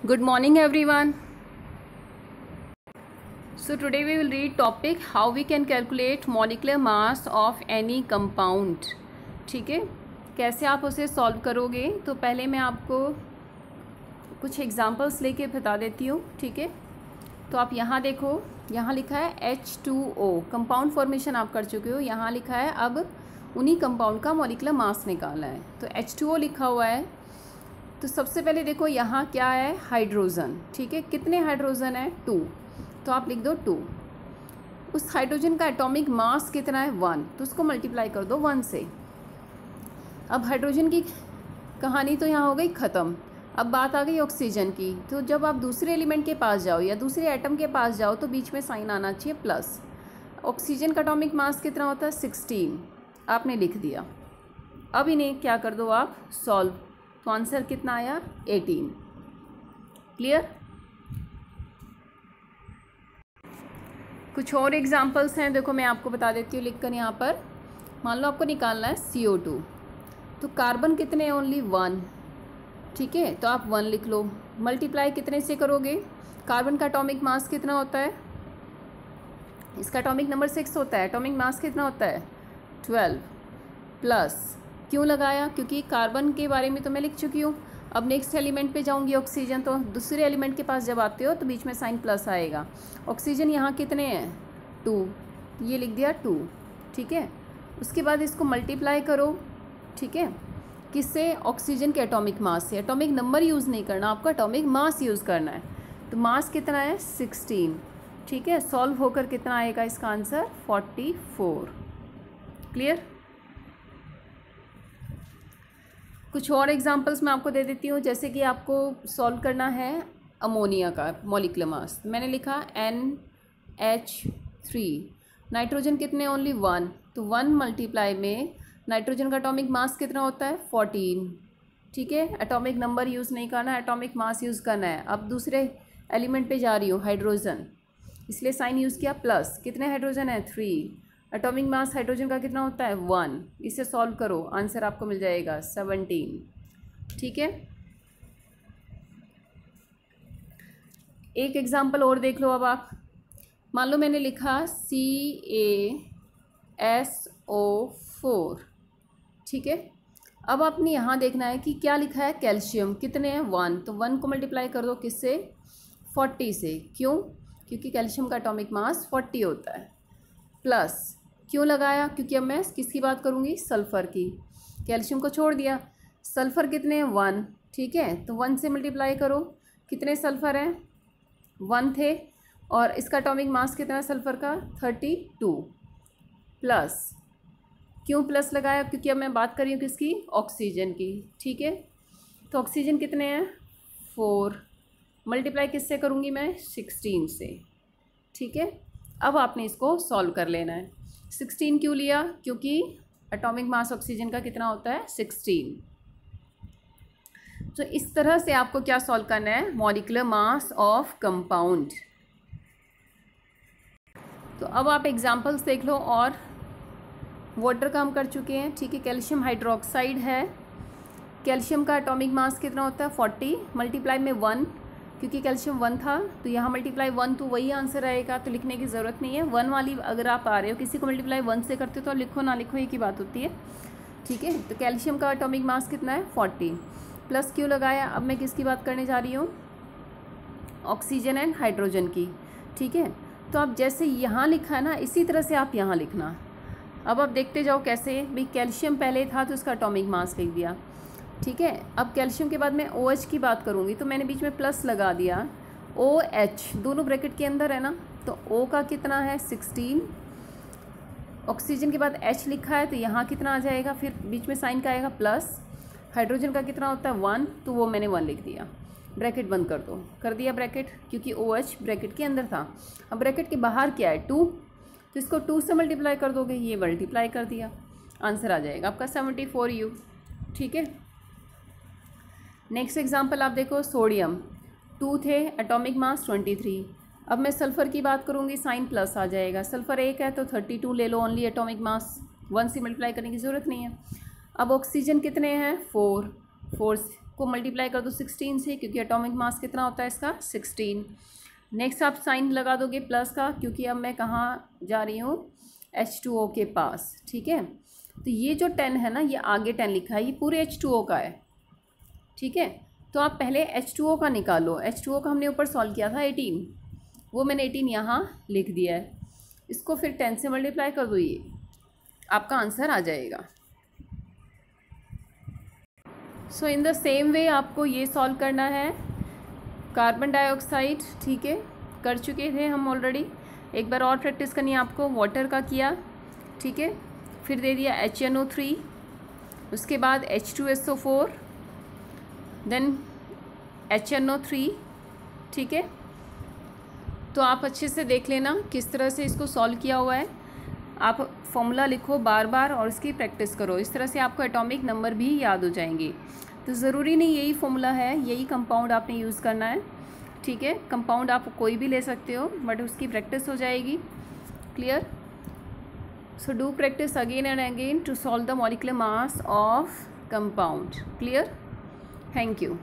Good morning everyone. So today we will read topic how we can calculate molecular mass of any compound. ठीक है, कैसे आप उसे solve करोगे। तो पहले मैं आपको कुछ एग्जांपल्स लेके बता देती हूँ। ठीक है, तो आप यहाँ देखो, यहाँ लिखा है H2O, कंपाउंड फॉर्मेशन आप कर चुके हो। यहाँ लिखा है अब उन्हीं कंपाउंड का मॉलिक्यूलर मास निकालना है। तो H2O लिखा हुआ है। तो सबसे पहले देखो यहाँ क्या है, हाइड्रोजन। ठीक है, कितने हाइड्रोजन है, 2। तो आप लिख दो 2। उस हाइड्रोजन का एटॉमिक मास कितना है, 1। तो उसको मल्टीप्लाई कर दो 1 से। अब हाइड्रोजन की कहानी तो यहाँ हो गई ख़त्म। अब बात आ गई ऑक्सीजन की। तो जब आप दूसरे एलिमेंट के पास जाओ या दूसरे एटम के पास जाओ तो बीच में साइन आना चाहिए प्लस। ऑक्सीजन का एटॉमिक मास कितना होता है, 16। आपने लिख दिया। अब इन्हें क्या कर दो आप, सॉल्व। तो आंसर कितना आया, 18। क्लियर। कुछ और एग्जांपल्स हैं, देखो मैं आपको बता देती हूँ लिखकर यहाँ पर। मान लो आपको निकालना है CO2। तो कार्बन कितने हैं, ओनली 1। ठीक है, तो आप 1 लिख लो। मल्टीप्लाई कितने से करोगे, कार्बन का एटॉमिक मास कितना होता है, इसका एटॉमिक नंबर 6 होता है। एटॉमिक मास कितना होता है, 12 प्लस। क्यों लगाया, क्योंकि कार्बन के बारे में तो मैं लिख चुकी हूँ। अब नेक्स्ट एलिमेंट पे जाऊँगी, ऑक्सीजन। तो दूसरे एलिमेंट के पास जब आते हो तो बीच में साइन प्लस आएगा। ऑक्सीजन यहाँ कितने हैं, 2। ये लिख दिया 2। ठीक है, उसके बाद इसको मल्टीप्लाई करो। ठीक है, किससे, ऑक्सीजन के एटॉमिक मास से। एटॉमिक नंबर यूज़ नहीं करना, आपको एटॉमिक मास यूज़ करना है। तो मास कितना है, 16। ठीक है, सॉल्व होकर कितना आएगा इसका आंसर, 44। क्लियर। कुछ और एग्जांपल्स मैं आपको दे देती हूँ। जैसे कि आपको सॉल्व करना है अमोनिया का मॉलिक्यूलर मास। मैंने लिखा NH3। नाइट्रोजन कितने, ओनली 1। तो 1 मल्टीप्लाई में नाइट्रोजन का एटॉमिक मास कितना होता है, 14। ठीक है, एटॉमिक नंबर यूज़ नहीं करना है, एटॉमिक मास यूज़ करना है। अब दूसरे एलिमेंट पे जा रही हूँ, हाइड्रोजन, इसलिए साइन यूज़ किया प्लस। कितने हाइड्रोजन है, 3। एटॉमिक मास हाइड्रोजन का कितना होता है, 1। इसे सॉल्व करो, आंसर आपको मिल जाएगा 17। ठीक है, एक एग्जांपल और देख लो। अब आप मान लो मैंने लिखा CaSO4। ठीक है, अब आपने यहाँ देखना है कि क्या लिखा है, कैल्शियम कितने हैं, 1। तो 1 को मल्टीप्लाई कर दो किससे, 40 से। क्यों, क्योंकि कैल्शियम का एटॉमिक मास 40 होता है। प्लस क्यों लगाया, क्योंकि अब मैं किसकी बात करूँगी, सल्फ़र की। कैल्शियम को छोड़ दिया, सल्फ़र कितने हैं, 1। ठीक है, तो 1 से मल्टीप्लाई करो। कितने सल्फ़र हैं, 1 थे। और इसका एटॉमिक मास कितना है सल्फ़र का, 32। प्लस क्यों प्लस लगाया, क्योंकि अब मैं बात कर रही हूँ किसकी, ऑक्सीजन की। ठीक है, तो ऑक्सीजन कितने हैं, 4। मल्टीप्लाई किससे करूँगी मैं, 16 से। ठीक है, अब आपने इसको सॉल्व कर लेना है। 16 क्यों लिया, क्योंकि एटॉमिक मास ऑक्सीजन का कितना होता है, 16। तो इस तरह से आपको क्या सॉल्व करना है, मॉलिक्यूलर मास ऑफ कंपाउंड। तो अब आप एग्जांपल्स देख लो। और वाटर का हम कर चुके हैं। ठीक है, कैल्शियम हाइड्रोक्साइड है। कैल्शियम का एटॉमिक मास कितना होता है, 40 मल्टीप्लाई में 1। क्योंकि कैल्शियम 1 था तो यहाँ मल्टीप्लाई 1, तो वही आंसर आएगा। तो लिखने की ज़रूरत नहीं है। 1 वाली अगर आप आ रहे हो, किसी को मल्टीप्लाई 1 से करते हो तो लिखो ना लिखो एक ही बात होती है। ठीक है, तो कैल्शियम का एटॉमिक मास कितना है, 40। प्लस क्यों लगाया, अब मैं किसकी बात करने जा रही हूँ, ऑक्सीजन एंड हाइड्रोजन की। ठीक है, तो आप जैसे यहाँ लिखा है ना, इसी तरह से आप यहाँ लिखना। अब आप देखते जाओ कैसे। भाई कैल्शियम पहले था तो उसका एटॉमिक मास लिख दिया। ठीक है, अब कैल्शियम के बाद मैं OH की बात करूँगी तो मैंने बीच में प्लस लगा दिया। OH दोनों ब्रैकेट के अंदर है ना, तो O का कितना है, 16। ऑक्सीजन के बाद H लिखा है तो यहाँ कितना आ जाएगा, फिर बीच में साइन का आएगा प्लस। हाइड्रोजन का कितना होता है, 1। तो वो मैंने 1 लिख दिया। ब्रैकेट बंद कर दो, कर दिया ब्रैकेट, क्योंकि OH ब्रैकेट के अंदर था। अब ब्रैकेट के बाहर क्या है, 2। तो इसको 2 से मल्टीप्लाई कर दोगे, ये मल्टीप्लाई कर दिया, आंसर आ जाएगा आपका 74U। ठीक है, नेक्स्ट एग्जांपल आप देखो, सोडियम 2 थे, एटॉमिक मास 23। अब मैं सल्फ़र की बात करूँगी, साइन प्लस आ जाएगा। सल्फ़र 1 है तो 32 ले लो ओनली, एटॉमिक मास 1 से मल्टीप्लाई करने की ज़रूरत नहीं है। अब ऑक्सीजन कितने हैं, 4। को मल्टीप्लाई कर दो 16 से, क्योंकि एटॉमिक मास कितना होता है इसका 16। नेक्स्ट आप साइन लगा दोगे प्लस का, क्योंकि अब मैं कहाँ जा रही हूँ, H2O के पास, ठीक है। तो ये जो 10 है ना, ये आगे 10 लिखा है, ये पूरे H2O का है, ठीक है। तो आप पहले H2O का निकालो। H2O का हमने ऊपर सॉल्व किया था 18, वो मैंने 18 यहाँ लिख दिया है। इसको फिर 10 से मल्टीप्लाई कर दो, ये आपका आंसर आ जाएगा। सो इन द सेम वे आपको ये सॉल्व करना है। कार्बन डाइऑक्साइड, ठीक है, कर चुके थे हम ऑलरेडी। एक बार और प्रैक्टिस करनी है आपको। वाटर का किया, ठीक है, फिर दे दिया HNO3, उसके बाद H2SO4, देन HNO3, ठीक है। तो आप अच्छे से देख लेना किस तरह से इसको सॉल्व किया हुआ है। आप फॉर्मूला लिखो बार बार और इसकी प्रैक्टिस करो, इस तरह से आपको एटॉमिक नंबर भी याद हो जाएंगे। तो ज़रूरी नहीं यही फॉर्मूला है, यही कंपाउंड आपने यूज़ करना है, ठीक है। कंपाउंड आप कोई भी ले सकते हो, बट उसकी प्रैक्टिस हो जाएगी। Clear? So do practice again and again to solve the molecular mass of compound. Clear? Thank you.